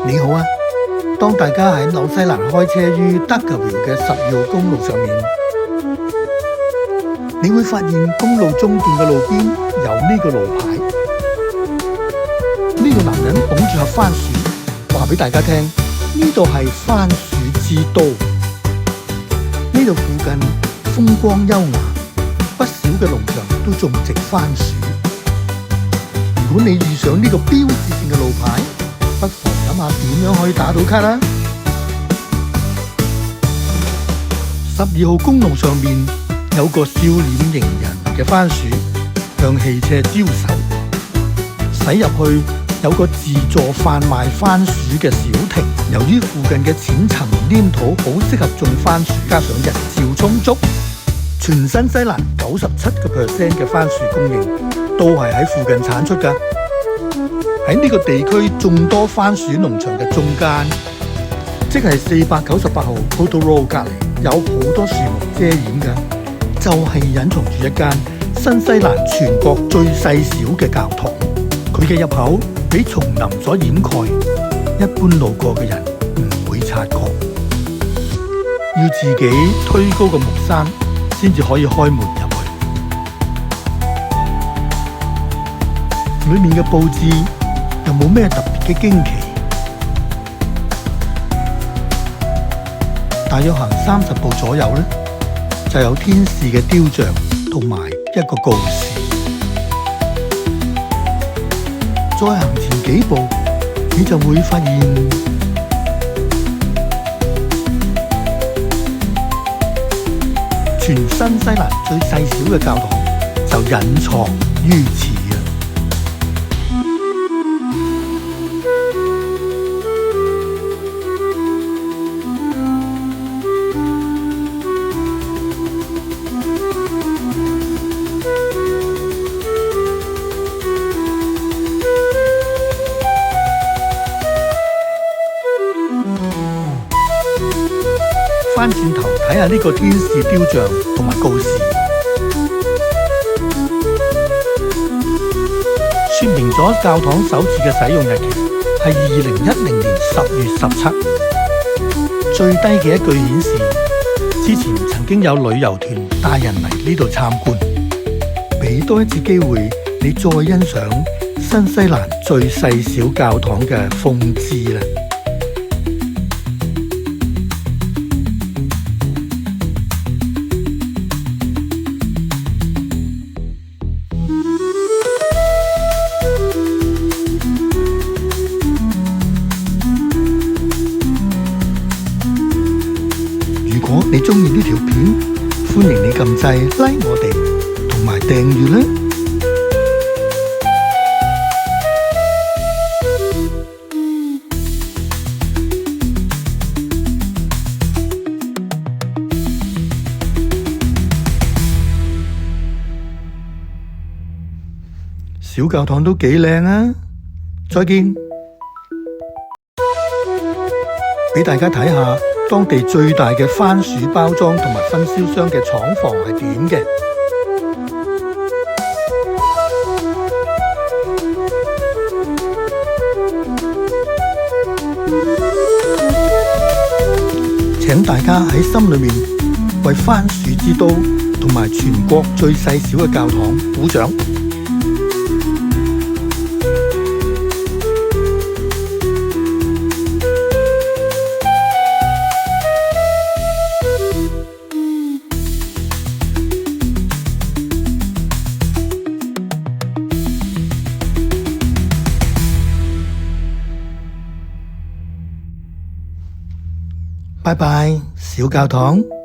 你好啊！當大家喺紐西蘭開車於德格維嘅12號公路上面，你會發現公路中段嘅路邊有呢個路牌。呢個男人捧住盒番薯，話俾大家聽，呢度係番薯之都。呢度附近風光優雅，不少嘅農場都種植番薯。如果你遇上呢個標誌性嘅路牌，不妨諗下點樣可以打到卡啦。12號公路上面有個笑臉迎人嘅番薯向汽車招手，駛入去有個自助販賣番薯嘅小亭。由於附近嘅淺層黏土好適合種番薯，加上日照充足，全新西蘭97% 嘅番薯供應都係喺附近產出㗎。喺呢個地區眾多番薯農場嘅中間，即係498號 Portal Road 隔離，有好多樹木遮掩嘅，就係隱藏住一間新西蘭全國最細小嘅教堂。佢嘅入口俾叢林所掩蓋，一般路過嘅人唔會察覺，要自己推高個木閂先至可以開門入去。裏面嘅佈置又冇咩特別嘅驚奇，大約行30步左右呢，就有天使嘅雕像同埋一個告示。再行前幾步，你就會發現全新西蘭最細小嘅教堂就隱藏於此。翻轉頭睇下呢個天使雕像同埋告示，說明咗教堂首次嘅使用日期係2010年10月17。最低嘅一句顯示，之前曾經有旅遊團帶人嚟呢度參觀。俾多一次機會，你再欣賞新西蘭最細小教堂嘅風姿啦。如果你鍾意呢條片，歡迎你撳掣 like 我哋同埋訂閱啦。小教堂都幾靚啊！再見，俾大家睇下當地最大嘅番薯包裝同埋分銷商嘅廠房係點嘅。請大家喺心裏面為番薯之都同埋全國最細小嘅教堂鼓掌。拜拜，小教堂。